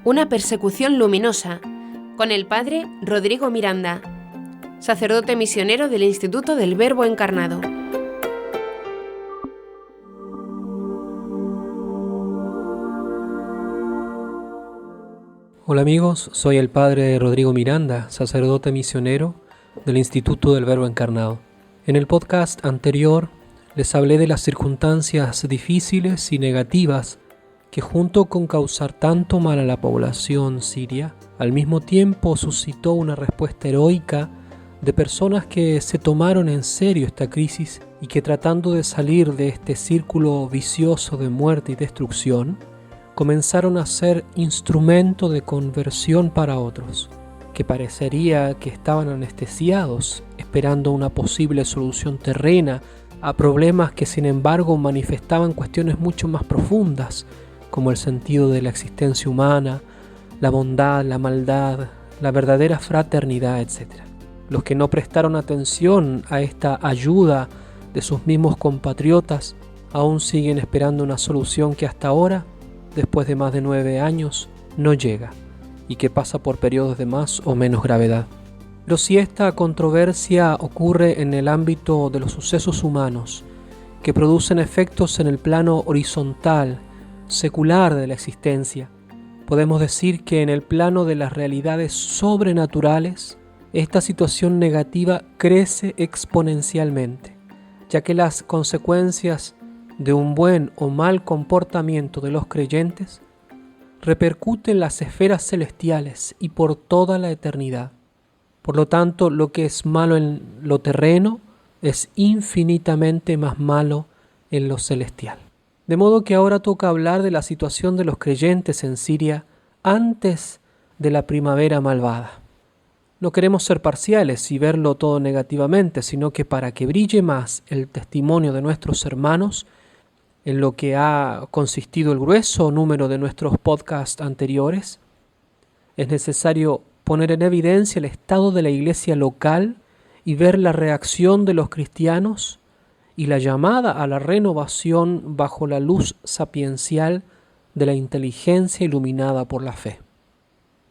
Una persecución luminosa, con el padre Rodrigo Miranda, sacerdote misionero del Instituto del Verbo Encarnado. Hola amigos, soy el padre Rodrigo Miranda, sacerdote misionero del Instituto del Verbo Encarnado. En el podcast anterior les hablé de las circunstancias difíciles y negativas que junto con causar tanto mal a la población siria, al mismo tiempo suscitó una respuesta heroica de personas que se tomaron en serio esta crisis y que tratando de salir de este círculo vicioso de muerte y destrucción, comenzaron a ser instrumento de conversión para otros, que parecería que estaban anestesiados, esperando una posible solución terrena a problemas que sin embargo manifestaban cuestiones mucho más profundas, como el sentido de la existencia humana, la bondad, la maldad, la verdadera fraternidad, etc. Los que no prestaron atención a esta ayuda de sus mismos compatriotas aún siguen esperando una solución que hasta ahora, después de más de 9 años, no llega y que pasa por periodos de más o menos gravedad. Pero si esta controversia ocurre en el ámbito de los sucesos humanos, que producen efectos en el plano horizontal, secular de la existencia, podemos decir que en el plano de las realidades sobrenaturales, esta situación negativa crece exponencialmente, ya que las consecuencias de un buen o mal comportamiento de los creyentes repercuten en las esferas celestiales y por toda la eternidad. Por lo tanto, lo que es malo en lo terreno es infinitamente más malo en lo celestial. De modo que ahora toca hablar de la situación de los creyentes en Siria antes de la primavera malvada. No queremos ser parciales y verlo todo negativamente, sino que para que brille más el testimonio de nuestros hermanos, en lo que ha consistido el grueso número de nuestros podcasts anteriores, es necesario poner en evidencia el estado de la iglesia local y ver la reacción de los cristianos y la llamada a la renovación bajo la luz sapiencial de la inteligencia iluminada por la fe.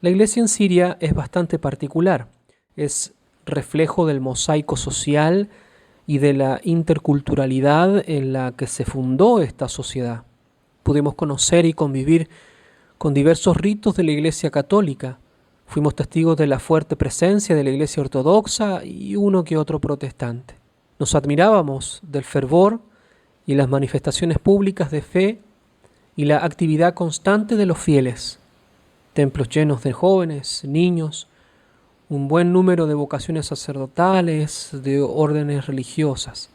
La iglesia en Siria es bastante particular, es reflejo del mosaico social y de la interculturalidad en la que se fundó esta sociedad. Pudimos conocer y convivir con diversos ritos de la iglesia católica, fuimos testigos de la fuerte presencia de la iglesia ortodoxa y uno que otro protestante. Nos admirábamos del fervor y las manifestaciones públicas de fe y la actividad constante de los fieles. Templos llenos de jóvenes, niños, un buen número de vocaciones sacerdotales, de órdenes religiosas.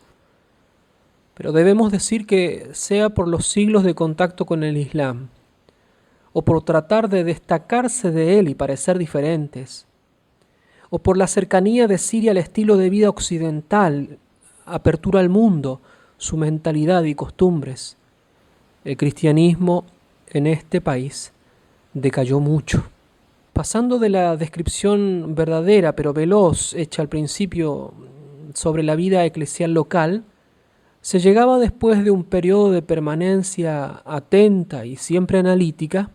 Pero debemos decir que sea por los siglos de contacto con el Islam, o por tratar de destacarse de él y parecer diferentes, o por la cercanía de Siria al estilo de vida occidental, apertura al mundo, su mentalidad y costumbres, el cristianismo en este país decayó mucho. Pasando de la descripción verdadera pero veloz hecha al principio sobre la vida eclesial local, se llegaba después de un periodo de permanencia atenta y siempre analítica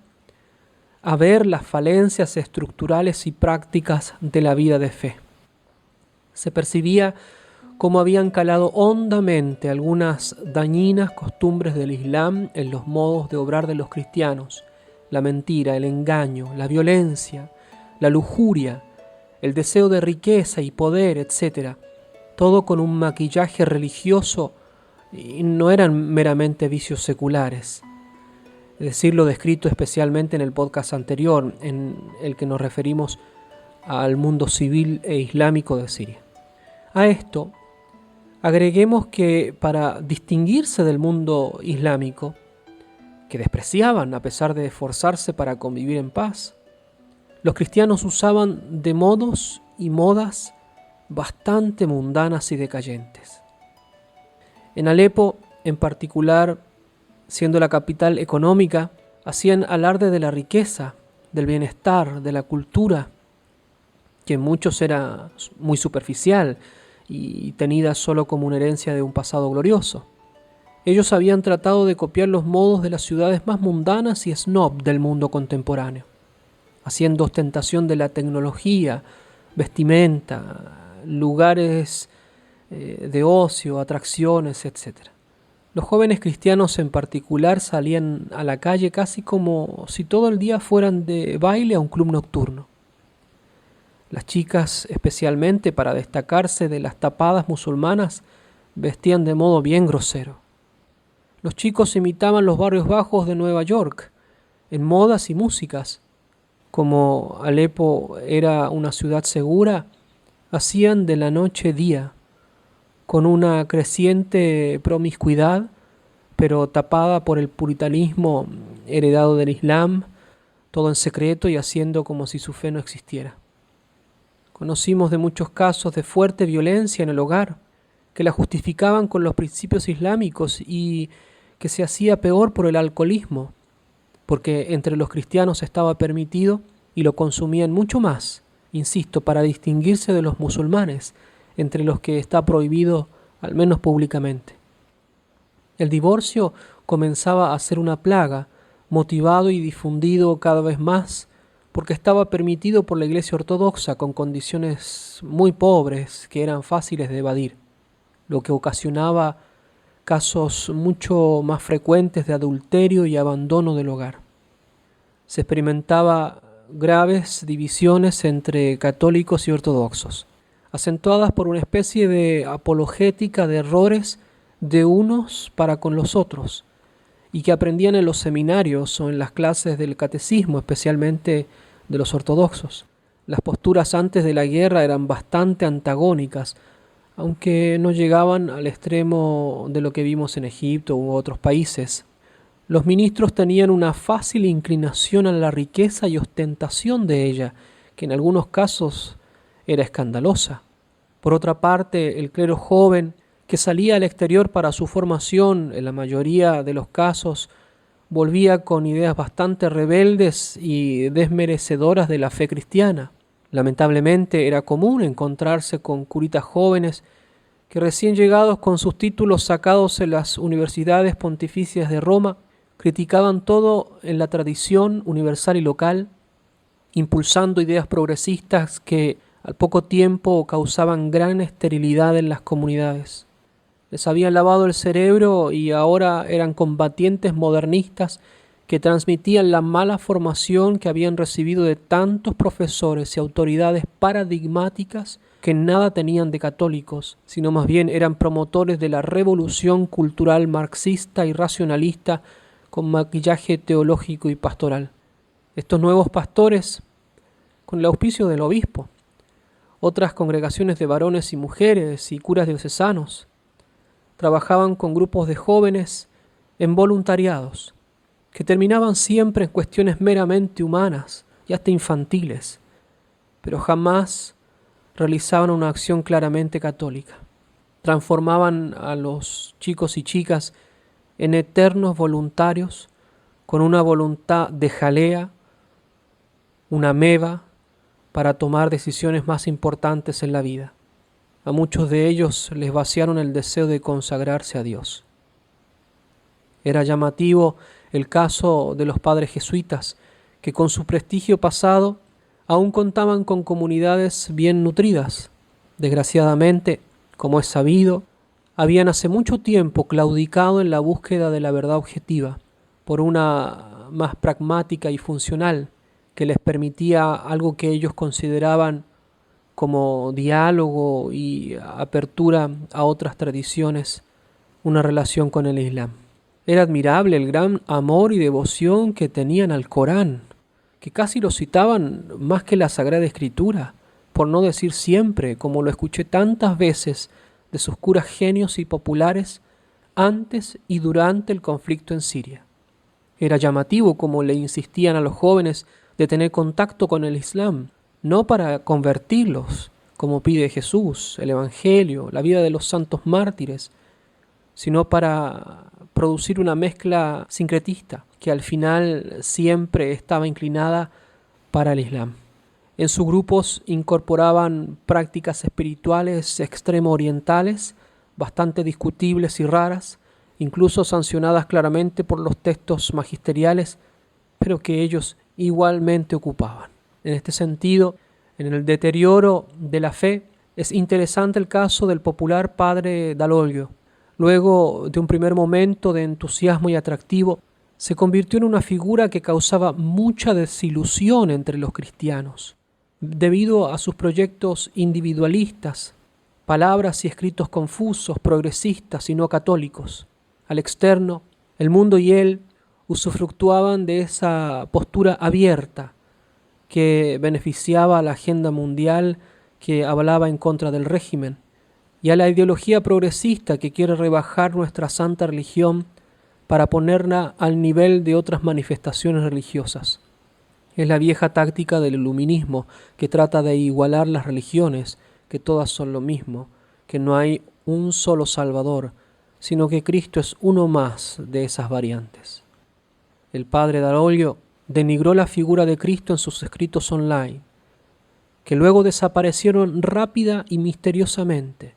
a ver las falencias estructurales y prácticas de la vida de fe. Se percibía cómo habían calado hondamente algunas dañinas costumbres del Islam en los modos de obrar de los cristianos, la mentira, el engaño, la violencia, la lujuria, el deseo de riqueza y poder, etc. Todo con un maquillaje religioso y no eran meramente vicios seculares. Es decir, lo descrito especialmente en el podcast anterior, en el que nos referimos al mundo civil e islámico de Siria. A esto, agreguemos que para distinguirse del mundo islámico, que despreciaban a pesar de esforzarse para convivir en paz, los cristianos usaban de modos y modas bastante mundanas y decayentes. En Alepo, en particular, siendo la capital económica, hacían alarde de la riqueza, del bienestar, de la cultura, que en muchos era muy superficial y tenida solo como una herencia de un pasado glorioso. Ellos habían tratado de copiar los modos de las ciudades más mundanas y snob del mundo contemporáneo. haciendo ostentación de la tecnología, vestimenta, lugares de ocio, atracciones, etc. Los jóvenes cristianos en particular salían a la calle casi como si todo el día fueran de baile a un club nocturno. Las chicas, especialmente para destacarse de las tapadas musulmanas, vestían de modo bien grosero. Los chicos imitaban los barrios bajos de Nueva York en modas y músicas. Como Alepo era una ciudad segura, hacían de la noche día, con una creciente promiscuidad, pero tapada por el puritanismo heredado del Islam, todo en secreto y haciendo como si su fe no existiera. Conocimos de muchos casos de fuerte violencia en el hogar, que la justificaban con los principios islámicos y que se hacía peor por el alcoholismo, porque entre los cristianos estaba permitido y lo consumían mucho más, insisto, para distinguirse de los musulmanes, entre los que está prohibido, al menos públicamente. El divorcio comenzaba a ser una plaga, motivado y difundido cada vez más, porque estaba permitido por la Iglesia Ortodoxa con condiciones muy pobres que eran fáciles de evadir, lo que ocasionaba casos mucho más frecuentes de adulterio y abandono del hogar. Se experimentaba graves divisiones entre católicos y ortodoxos, acentuadas por una especie de apologética de errores de unos para con los otros, y que aprendían en los seminarios o en las clases del catecismo, especialmente de los ortodoxos. Las posturas antes de la guerra eran bastante antagónicas, aunque no llegaban al extremo de lo que vimos en Egipto u otros países. Los ministros tenían una fácil inclinación a la riqueza y ostentación de ella, que en algunos casos era escandalosa. Por otra parte, el clero joven, que salía al exterior para su formación, en la mayoría de los casos, volvía con ideas bastante rebeldes y desmerecedoras de la fe cristiana. Lamentablemente era común encontrarse con curitas jóvenes que recién llegados con sus títulos sacados en las universidades pontificias de Roma, criticaban todo en la tradición universal y local, impulsando ideas progresistas que al poco tiempo causaban gran esterilidad en las comunidades. Les habían lavado el cerebro y ahora eran combatientes modernistas que transmitían la mala formación que habían recibido de tantos profesores y autoridades paradigmáticas que nada tenían de católicos, sino más bien eran promotores de la revolución cultural marxista y racionalista con maquillaje teológico y pastoral. Estos nuevos pastores, con el auspicio del obispo, otras congregaciones de varones y mujeres y curas diocesanos, trabajaban con grupos de jóvenes en voluntariados, que terminaban siempre en cuestiones meramente humanas y hasta infantiles, pero jamás realizaban una acción claramente católica. Transformaban a los chicos y chicas en eternos voluntarios con una voluntad de jalea, una meba, para tomar decisiones más importantes en la vida. A muchos de ellos les vaciaron el deseo de consagrarse a Dios. Era llamativo el caso de los padres jesuitas, que con su prestigio pasado aún contaban con comunidades bien nutridas. Desgraciadamente, como es sabido, habían hace mucho tiempo claudicado en la búsqueda de la verdad objetiva, por una más pragmática y funcional, que les permitía algo que ellos consideraban como diálogo y apertura a otras tradiciones, una relación con el Islam. Era admirable el gran amor y devoción que tenían al Corán, que casi lo citaban más que la Sagrada Escritura, por no decir siempre, como lo escuché tantas veces de sus curas genios y populares antes y durante el conflicto en Siria. Era llamativo como le insistían a los jóvenes de tener contacto con el Islam, no para convertirlos, como pide Jesús, el Evangelio, la vida de los santos mártires, sino para producir una mezcla sincretista que al final siempre estaba inclinada para el Islam. En sus grupos incorporaban prácticas espirituales extremo orientales, bastante discutibles y raras, incluso sancionadas claramente por los textos magisteriales, pero que ellos igualmente ocupaban. En este sentido, en el deterioro de la fe, es interesante el caso del popular padre Dall'Oglio. Luego de un primer momento de entusiasmo y atractivo, se convirtió en una figura que causaba mucha desilusión entre los cristianos, debido a sus proyectos individualistas, palabras y escritos confusos, progresistas y no católicos. Al externo, el mundo y él usufructuaban de esa postura abierta que beneficiaba a la agenda mundial que hablaba en contra del régimen y a la ideología progresista que quiere rebajar nuestra santa religión para ponerla al nivel de otras manifestaciones religiosas. Es la vieja táctica del iluminismo que trata de igualar las religiones, que todas son lo mismo, que no hay un solo Salvador, sino que Cristo es uno más de esas variantes. El padre Dall'Oglio denigró la figura de Cristo en sus escritos online, que luego desaparecieron rápida y misteriosamente,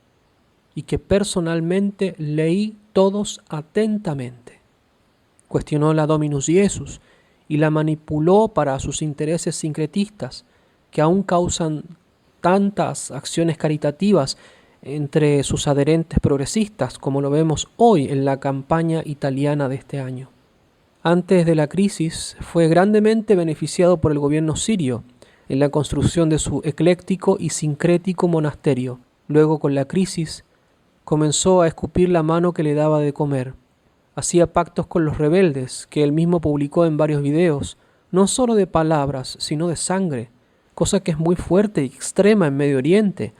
y que personalmente leí todos atentamente. Cuestionó la Dominus Iesus y la manipuló para sus intereses sincretistas, que aún causan tantas acciones caritativas entre sus adherentes progresistas, como lo vemos hoy en la campaña italiana de este año. Antes de la crisis, fue grandemente beneficiado por el gobierno sirio en la construcción de su ecléctico y sincrético monasterio. Luego, con la crisis, comenzó a escupir la mano que le daba de comer. Hacía pactos con los rebeldes, que él mismo publicó en varios videos, no solo de palabras, sino de sangre, cosa que es muy fuerte y extrema en Medio Oriente,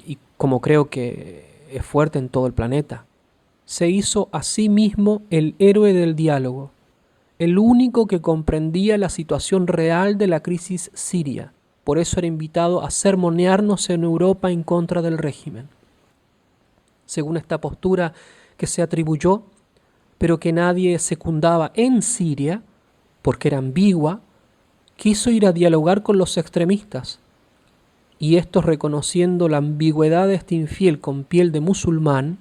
y como creo que es fuerte en todo el planeta. Se hizo a sí mismo el héroe del diálogo, el único que comprendía la situación real de la crisis siria. Por eso era invitado a sermonearnos en Europa en contra del régimen. Según esta postura que se atribuyó, pero que nadie secundaba en Siria, porque era ambigua, quiso ir a dialogar con los extremistas, y estos, reconociendo la ambigüedad de este infiel con piel de musulmán,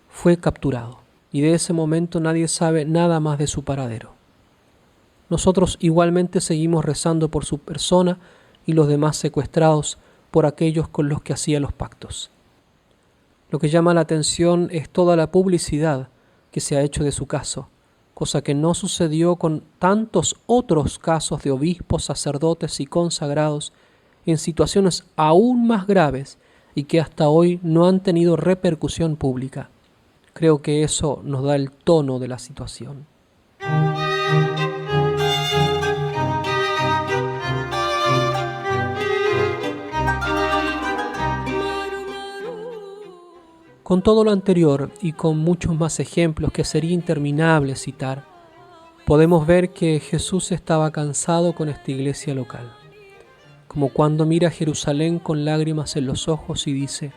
fue capturado, y de ese momento nadie sabe nada más de su paradero. Nosotros igualmente seguimos rezando por su persona y los demás secuestrados por aquellos con los que hacía los pactos. Lo que llama la atención es toda la publicidad que se ha hecho de su caso, cosa que no sucedió con tantos otros casos de obispos, sacerdotes y consagrados en situaciones aún más graves y que hasta hoy no han tenido repercusión pública. Creo que eso nos da el tono de la situación. Con todo lo anterior y con muchos más ejemplos que sería interminable citar, podemos ver que Jesús estaba cansado con esta iglesia local, como cuando mira a Jerusalén con lágrimas en los ojos y dice: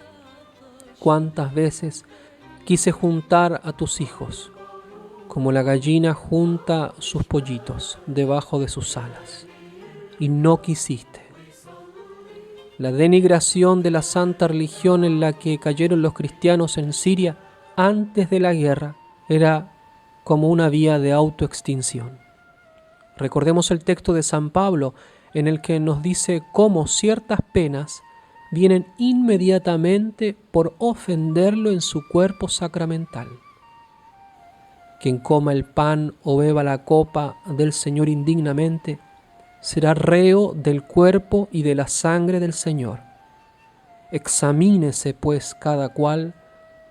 «¿Cuántas veces quise juntar a tus hijos, como la gallina junta sus pollitos debajo de sus alas, y no quisiste»? La denigración de la santa religión en la que cayeron los cristianos en Siria antes de la guerra era como una vía de autoextinción. Recordemos el texto de San Pablo en el que nos dice cómo ciertas penas vienen inmediatamente por ofenderlo en su cuerpo sacramental. Quien coma el pan o beba la copa del Señor indignamente será reo del cuerpo y de la sangre del Señor. Examínese pues cada cual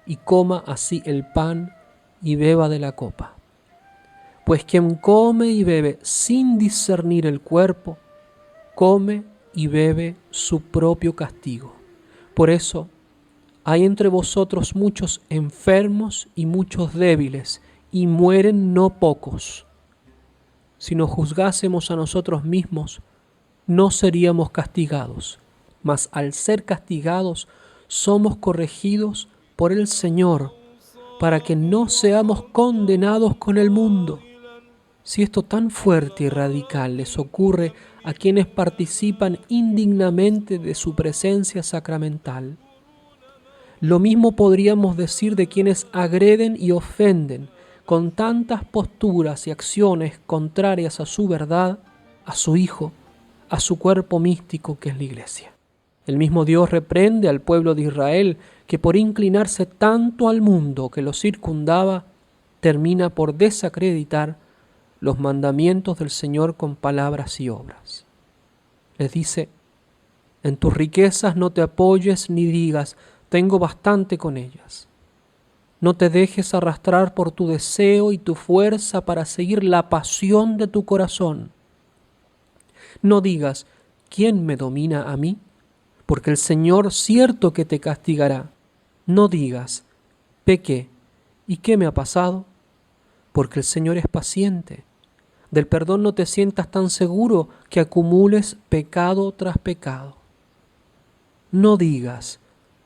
y coma así el pan y beba de la copa. Pues quien come y bebe sin discernir el cuerpo, come y bebe su propio castigo. Por eso hay entre vosotros muchos enfermos y muchos débiles, y mueren no pocos. Si nos juzgásemos a nosotros mismos, no seríamos castigados, mas al ser castigados, somos corregidos por el Señor, para que no seamos condenados con el mundo. Si esto tan fuerte y radical les ocurre a quienes participan indignamente de su presencia sacramental, lo mismo podríamos decir de quienes agreden y ofenden con tantas posturas y acciones contrarias a su verdad, a su Hijo, a su cuerpo místico que es la Iglesia. El mismo Dios reprende al pueblo de Israel que por inclinarse tanto al mundo que lo circundaba, termina por desacreditar los mandamientos del Señor con palabras y obras. Les dice: en tus riquezas no te apoyes ni digas, tengo bastante con ellas. No te dejes arrastrar por tu deseo y tu fuerza para seguir la pasión de tu corazón. No digas, ¿quién me domina a mí? Porque el Señor cierto que te castigará. No digas, pequé, ¿y qué me ha pasado? Porque el Señor es paciente. Del perdón no te sientas tan seguro que acumules pecado tras pecado. No digas,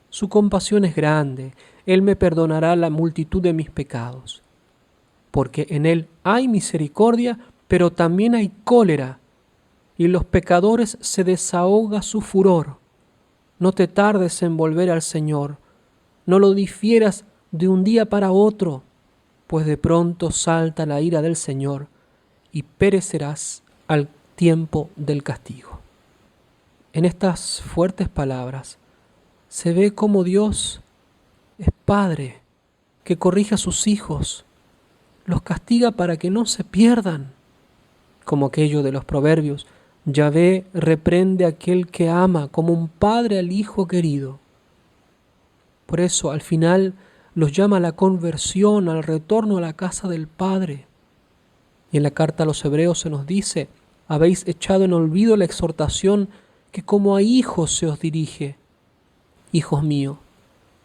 su compasión es grande, Él me perdonará la multitud de mis pecados. Porque en Él hay misericordia, pero también hay cólera, y en los pecadores se desahoga su furor. No te tardes en volver al Señor, no lo difieras de un día para otro, pues de pronto salta la ira del Señor y perecerás al tiempo del castigo. En estas fuertes palabras se ve cómo Dios es Padre que corrige a sus hijos, los castiga para que no se pierdan, como aquello de los proverbios: Yahvé reprende a aquel que ama como un padre al hijo querido. Por eso al final los llama a la conversión, al retorno a la casa del Padre. Y en la carta a los Hebreos se nos dice: habéis echado en olvido la exhortación que como a hijos se os dirige. Hijos míos,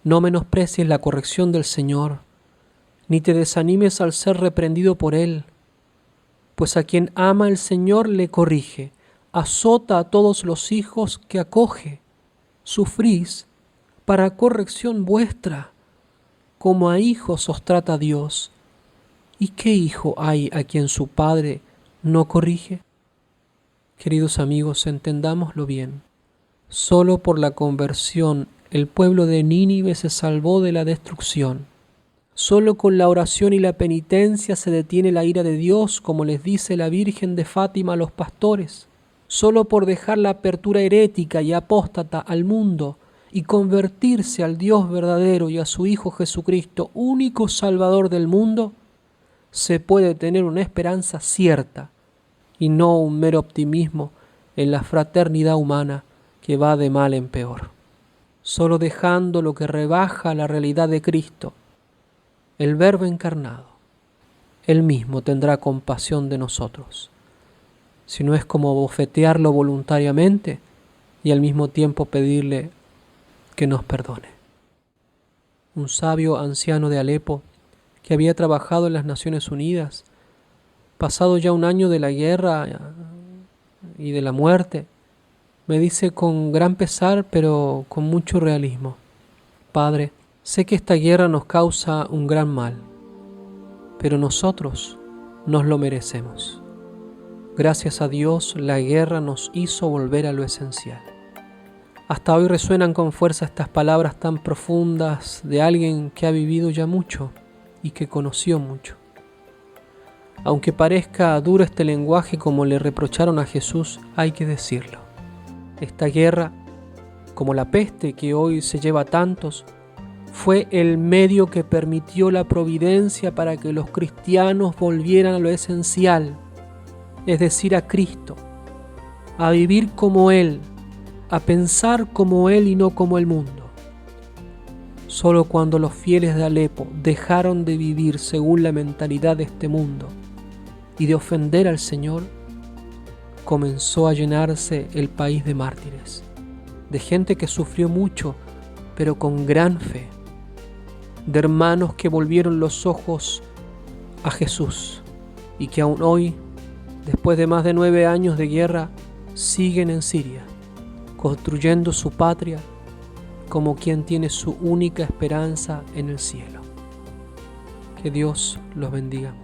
no menosprecies la corrección del Señor, ni te desanimes al ser reprendido por Él, pues a quien ama el Señor le corrige, azota a todos los hijos que acoge. Sufrís para corrección vuestra, como a hijos os trata Dios. ¿Y qué hijo hay a quien su padre no corrige? Queridos amigos, entendámoslo bien. Solo por la conversión el pueblo de Nínive se salvó de la destrucción. Solo con la oración y la penitencia se detiene la ira de Dios, como les dice la Virgen de Fátima a los pastores. Solo por dejar la apertura herética y apóstata al mundo y convertirse al Dios verdadero y a su Hijo Jesucristo, único Salvador del mundo, se puede tener una esperanza cierta y no un mero optimismo en la fraternidad humana que va de mal en peor. Solo dejando lo que rebaja la realidad de Cristo, el Verbo encarnado, Él mismo tendrá compasión de nosotros. Si no es como bofetearlo voluntariamente y al mismo tiempo pedirle que nos perdone. Un sabio anciano de Alepo, que había trabajado en las Naciones Unidas, pasado ya un año de la guerra y de la muerte, me dice con gran pesar, pero con mucho realismo: Padre, sé que esta guerra nos causa un gran mal, pero nosotros nos lo merecemos. Gracias a Dios, la guerra nos hizo volver a lo esencial. Hasta hoy resuenan con fuerza estas palabras tan profundas de alguien que ha vivido ya mucho y que conoció mucho. Aunque parezca duro este lenguaje como le reprocharon a Jesús, hay que decirlo. Esta guerra, como la peste que hoy se lleva a tantos, fue el medio que permitió la providencia para que los cristianos volvieran a lo esencial, es decir, a Cristo, a vivir como Él, a pensar como Él y no como el mundo. Solo cuando los fieles de Alepo dejaron de vivir según la mentalidad de este mundo y de ofender al Señor, comenzó a llenarse el país de mártires, de gente que sufrió mucho, pero con gran fe, de hermanos que volvieron los ojos a Jesús y que aún hoy, después de más de 9 años de guerra, siguen en Siria, construyendo su patria como quien tiene su única esperanza en el cielo. Que Dios los bendiga.